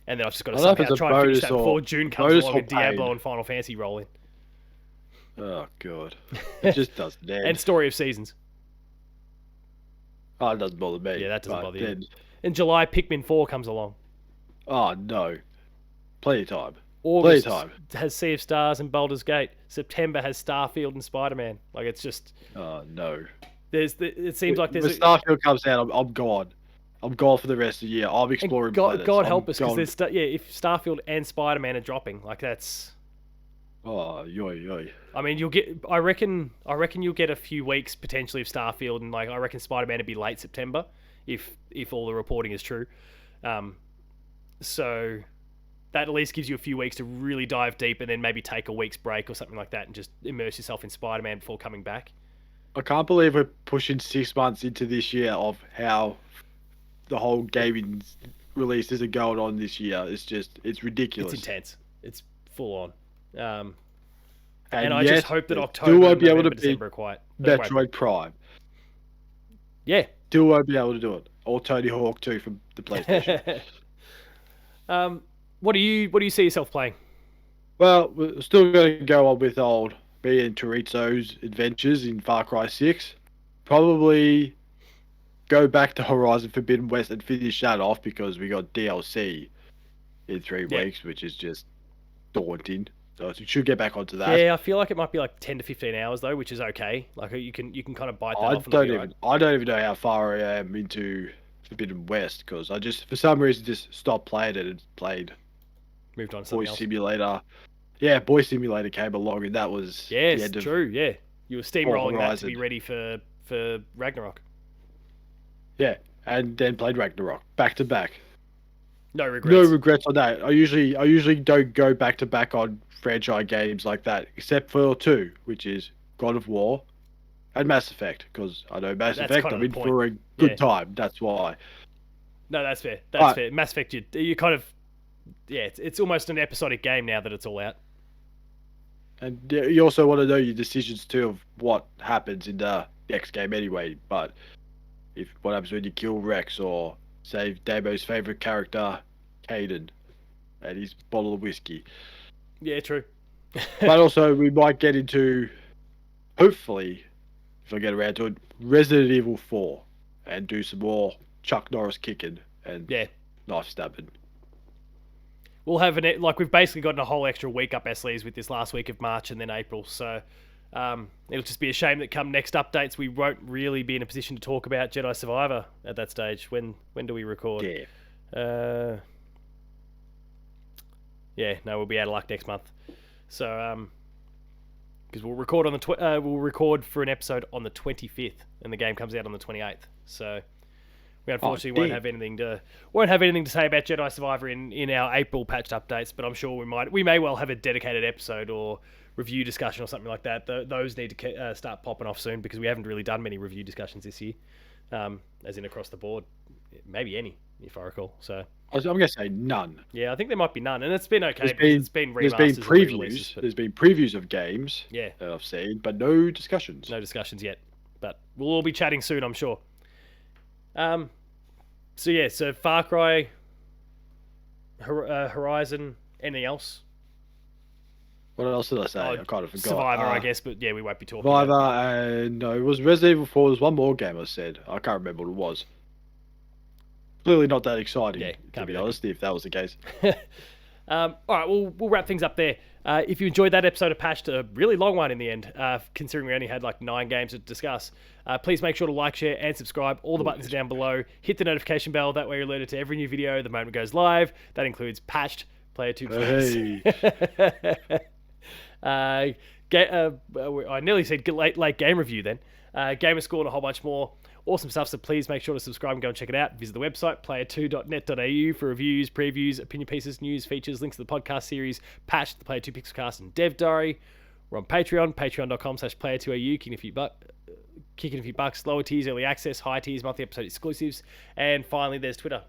and then I've just got to somehow try and finish that before June comes along and Diablo and Final Fantasy roll in. Oh, God. It just doesn't end. And Story of Seasons. Oh, it doesn't bother me. Yeah, that doesn't bother you. In July, Pikmin 4 comes along. Oh, no. Plenty of time. August has Sea of Stars and Baldur's Gate. September has Starfield and Spider-Man. Like, it's just... Oh, no. It seems like there's... When Starfield comes out, I'm gone. I'm gone for the rest of the year. I'm exploring planets. God help us, because if Starfield and Spider-Man are dropping, like, that's... Oh, yoy. I mean, I reckon you'll get a few weeks, potentially, of Starfield, and, like, I reckon Spider-Man would be late September, if all the reporting is true. So... that at least gives you a few weeks to really dive deep and then maybe take a week's break or something like that and just immerse yourself in Spider-Man before coming back. I can't believe we're pushing 6 months into this year of how the whole gaming releases are going on this year. It's ridiculous. It's intense. It's full on. And I just hope that October, won't be able to December are quiet. Metroid Prime. Yeah. Still won't be able to do it. Or Tony Hawk 2 from the PlayStation. What do you see yourself playing? Well, we're still going to go on with old me and Chorizo's adventures in Far Cry 6. Probably go back to Horizon Forbidden West and finish that off because we got DLC in 3 weeks, which is just daunting. So you should get back onto that. Yeah, I feel like it might be like 10 to 15 hours though, which is okay. Like you can kind of bite that off. I don't even know how far I am into Forbidden West because I just for some reason just stopped playing it and moved on to something Boy else. Simulator. Yeah, Boy Simulator came along and that was the end of true. Yeah, you were steamrolling that to be ready for Ragnarok. Yeah, and then played Ragnarok back to back. No regrets. No regrets on that. I usually don't go back to back on franchise games like that, except for 2, which is God of War and Mass Effect, because I know Mass Effect. I'm in for a good time. That's why. No, that's fair. That's fair. Mass Effect, you kind of. Yeah, it's almost an episodic game now that it's all out. And you also want to know your decisions too of what happens in the next game anyway. But if what happens when you kill Rex or save Damo's favorite character, Caden, and his bottle of whiskey. Yeah, true. But also, we might get into, hopefully, if I get around to it, Resident Evil 4 and do some more Chuck Norris kicking and knife stabbing. We'll have we've basically gotten a whole extra week up our sleeves with this last week of March and then April. So it'll just be a shame that come next updates we won't really be in a position to talk about Jedi Survivor at that stage. When do we record? Yeah. We'll be out of luck next month. So because we'll record on we'll record for an episode on the 25th, and the game comes out on the 28th. So we unfortunately won't have anything to say about Jedi Survivor in our April patched updates. But I'm sure we may well have a dedicated episode or review discussion or something like that. Those need to start popping off soon because we haven't really done many review discussions this year, as in across the board. Maybe any, if I recall. So I'm going to say none. Yeah, I think there might be none, and it's been okay. There's been previews. There's been previews of games. Yeah, that I've seen, but no discussions. No discussions yet, but we'll all be chatting soon, I'm sure. So Far Cry, Horizon, anything else? What else did I say? I kind of forgot. Survivor, I guess, but yeah, we won't be talking. Survivor, and no, it was Resident Evil 4. There's one more game I said. I can't remember what it was. Clearly not that exciting, to be honest, if that was the case. All right, we'll wrap things up there. If you enjoyed that episode of Patched, a really long one in the end, considering we only had like 9 games to discuss, please make sure to like, share, and subscribe. All the buttons are down below. Hit the notification bell. That way you're alerted to every new video the moment it goes live. That includes Patched, Player 2 Plus. I nearly said late game review then. Gamer Score and a whole bunch more. Awesome stuff, so please make sure to subscribe and go and check it out. Visit the website, player2.net.au, for reviews, previews, opinion pieces, news, features, links to the podcast series, Patch, the Player 2 Pixelcast, and Dev Diary. We're on Patreon, patreon.com/player2au, kicking a few bucks, lower tiers, early access, high tiers, monthly episode exclusives. And finally, there's Twitter.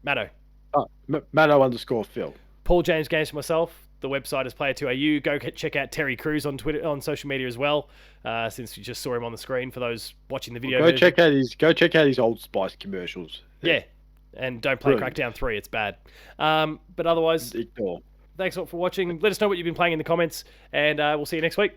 Matto. Matto_Phil. Paul James Games for myself. The website is Player2au. Go check out Terry Crews on Twitter, on social media as well. Since you just saw him on the screen for those watching the video. Go check out his Old Spice commercials. Yeah, and don't play Crackdown 3. It's bad. But otherwise, ignore. Thanks a lot for watching. Let us know what you've been playing in the comments, and we'll see you next week.